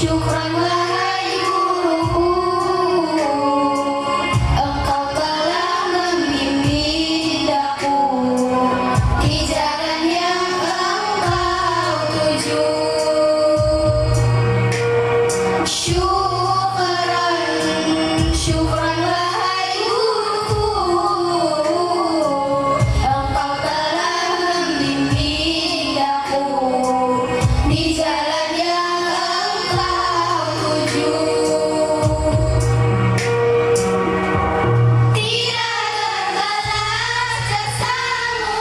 Syukran wahai guruku, engkau telah membimbing daku di jalan yang engkau tuju. Syukran wahai guruku, engkau telah membimbing daku di jalan yang engkau tuju. Tidak terbalas jasamu,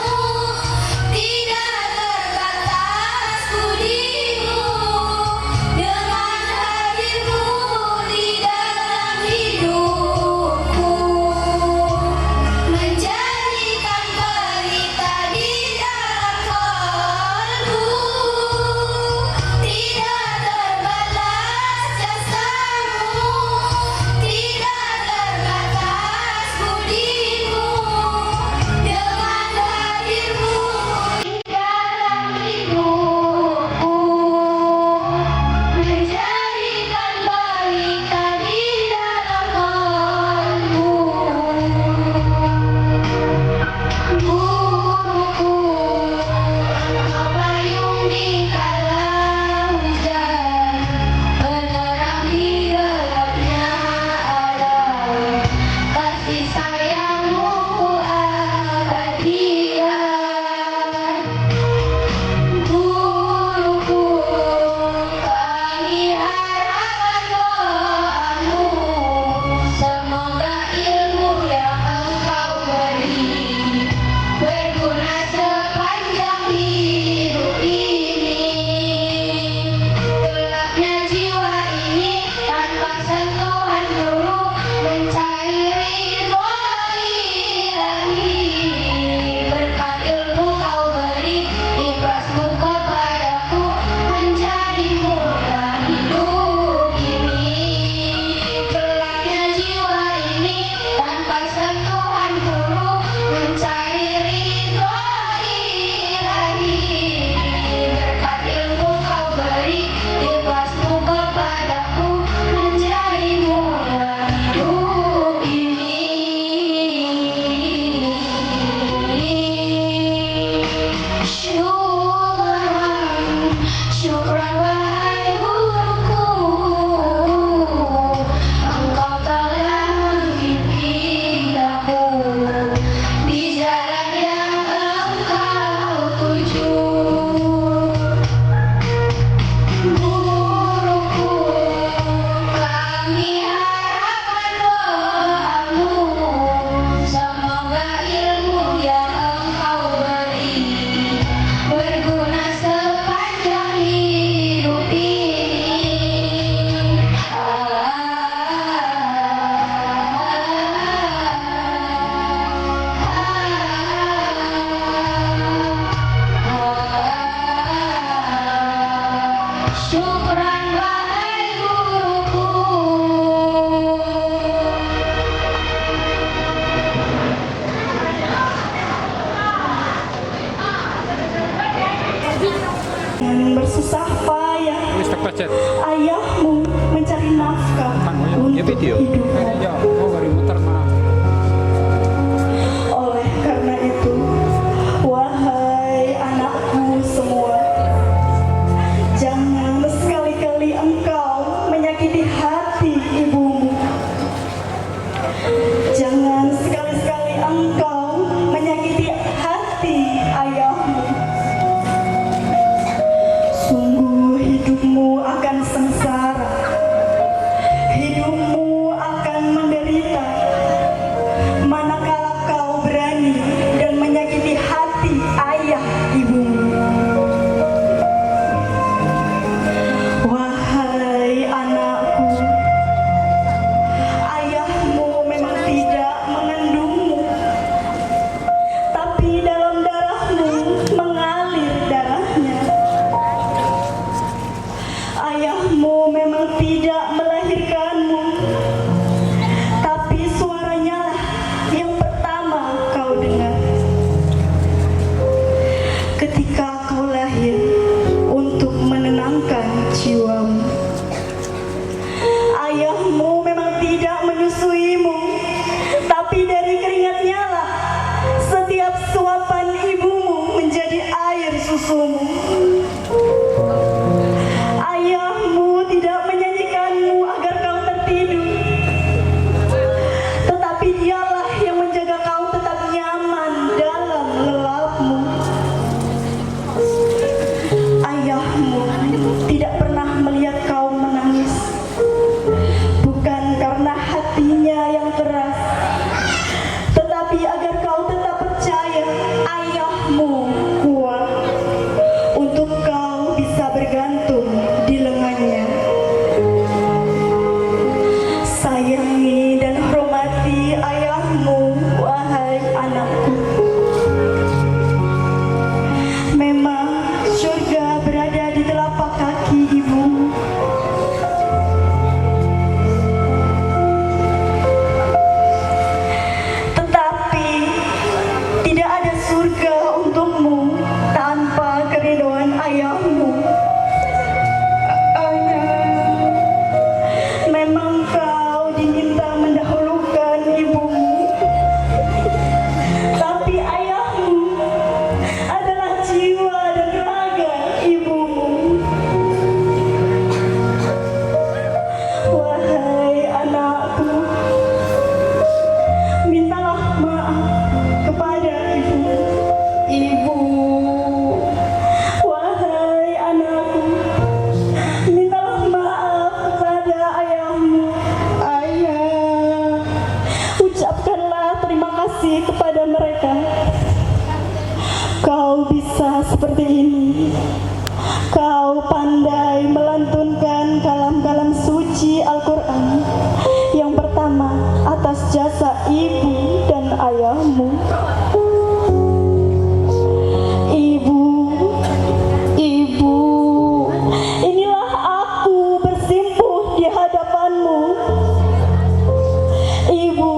tidak terbatas budimu, dengan hadirmu di dalam hidupku, menjadikan pelita di dalam kalbu. Tidak terbalas jasamu, tidak terbatas budimu, dengan hadirmu di dalam hidupku, menjadikan pelita di dalam kalbu. Guruku, engkau payung di kala hujan, penerang di gelapnya alam, kasih sayangmu abadikan. Guruku, kami harapkan doamu, semoga ilmu yang engkau beri berguna sepanjang hidup ini. Gelapnya jiwa ini tanpa sentuhan guru, mencari ridho ilahi. Berkat ilmu kau beri, ikhlasmu kepadaku, menjadi mudah hidup ini. Gelapnya jiwa ini tanpa sentuhan guru, mencari ridho ilahi. Berkat ilmu kau beri, ikhlasmu kepadaku, menjadi mudah hidup ini. Syukran wahai guruku, engkau telah membimbing aku di jalan yang engkau tuju. Guruku, kami harapkan doamu, semoga ilmu yang engkau beri berguna sepanjang hidup ini. Syukran wahai guruku. Yang bersusah payah Wis tak pacet. ayahmu mencari nafkah Ya untuk video. hidupmu. Ya, mau bari muter maaf. Oleh karena itu, wahai anakku semua, jangan sekali-kali engkau menyakiti hati ibumu. Jangan sekali-sekali engkau menyakiti hati ayahmu. Sungguh hidupmu akan sengsara, hidupmu akan menderita, manakala kau berani dan menyakiti hati ayah ibumu. Wahai anakku, ayahmu memang tidak mengandungmu, tapi dalam darahmu mengalir darahnya. Ayahmu memang tidak melahirkanmu, tapi suaranya lah yang pertama kau dengar ketika kau lahir untuk menenangkan jiwamu. seperti ini. Kau pandai melantunkan kalam-kalam suci Al-Quran. Yang pertama, atas jasa ibu dan ayahmu. Ibu, ibu, inilah aku bersimpuh di hadapanmu. Ibu,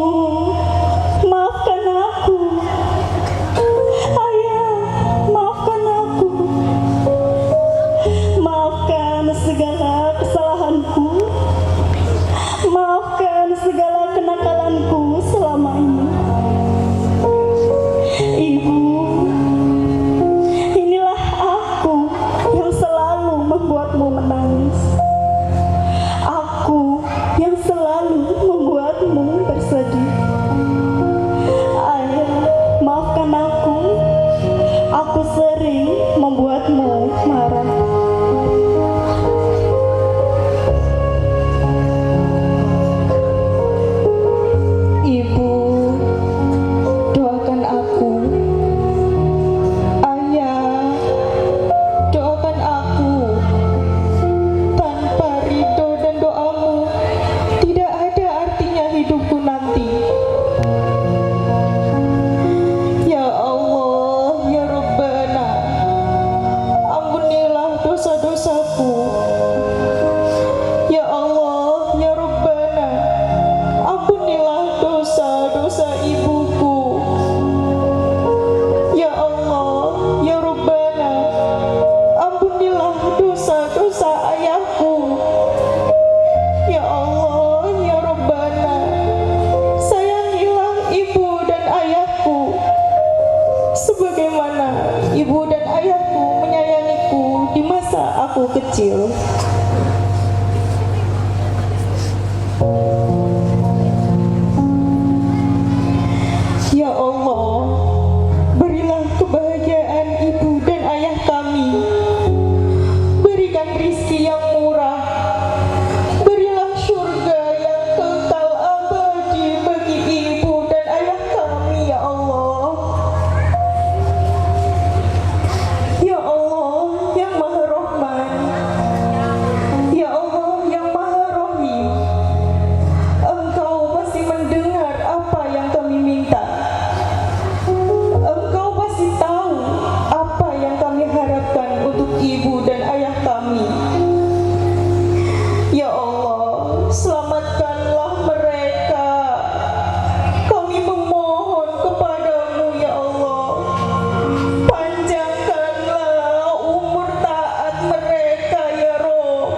maafkan aku. Ayah, maafkan aku. Maafkan segala kesalahanku. Maafkan segala kenakalanku selama ini. Ibu, inilah aku yang selalu membuatmu menangis. Aku yang selalu membuatmu bersedih. Ayah, maafkan aku. Aku sering membuatmu marah. Ibu, doakan aku. Ayah, doakan aku. Tanpa ridho dan doamu, tidak ada artinya hidupku nanti. Ya Allah, ya Rabbana, ampunilah dosa-dosaku. Ya Allah, ya Rabbana, ampunilah dosa-dosa ibuku. Ya Allah, ya Rabbana, ampunilah dosa-dosa ayahku. Ya Allah, ya Rabbana, sayangilah ibu dan ayahku sebagaimana ibu dan ayahku menyayangiku di masa aku kecil. Ya Allah, berilah kebahagiaan ibu dan ayah kami. Berikan rizki yang murah. Berilah surga yang kekal abadi bagi ibu dan ayah kami, ya Allah. Ya Allah yang Maha Rahman. Ya Allah yang Maha Rahim. Engkau pasti mendengar apa yang kami minta. Engkau pasti tahu apa yang kami harapkan untuk ibu dan ayah kami. Ya Allah, selamatkanlah mereka. Kami memohon kepadamu, ya Allah. Panjangkanlah umur taat mereka, ya Rob.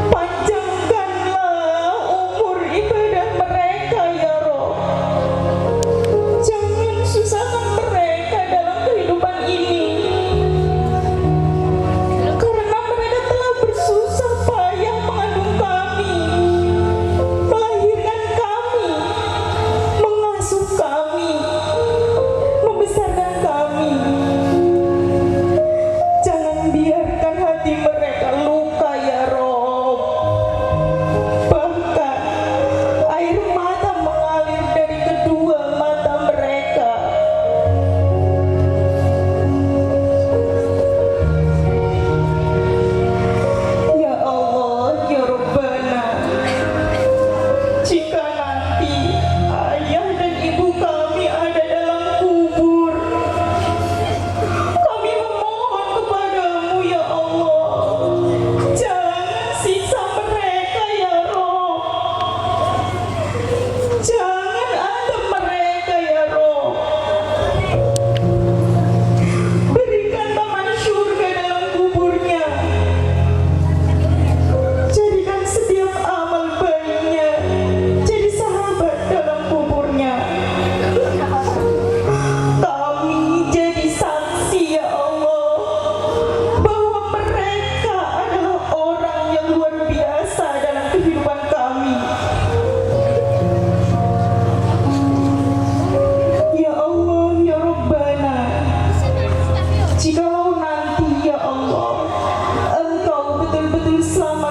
Panjangkanlah umur ibadah mereka, ya Rob. Jangan susahkan mereka dalam kehidupan ini. Karena mereka telah bersusah payah mengandung kami, melahirkan kami, mengasuh kami, membesarkan kami. Jangan biarkan hati mereka luka, ya Rob. Bahkan air mata mengalir dari kedua mata mereka. Ya Allah, ya Rabbana, jika nanti ayah dan ibu kami ada dalam kubur, kami memohon kepadamu, ya Allah, jangan siksa mereka, ya Rob. Jangan adab mereka, ya Rob. Berikan taman surga dalam kuburnya. Jadikan setiap amal baiknya jadi sahabat dalam kuburnya. Kami jadi saksi, ya Allah, bahwa mereka adalah orang yang luar biasa dalam kehidupan kami. Ya Allah, ya Rabbana, jikalau nanti, ya Allah, Engkau betul-betul selamat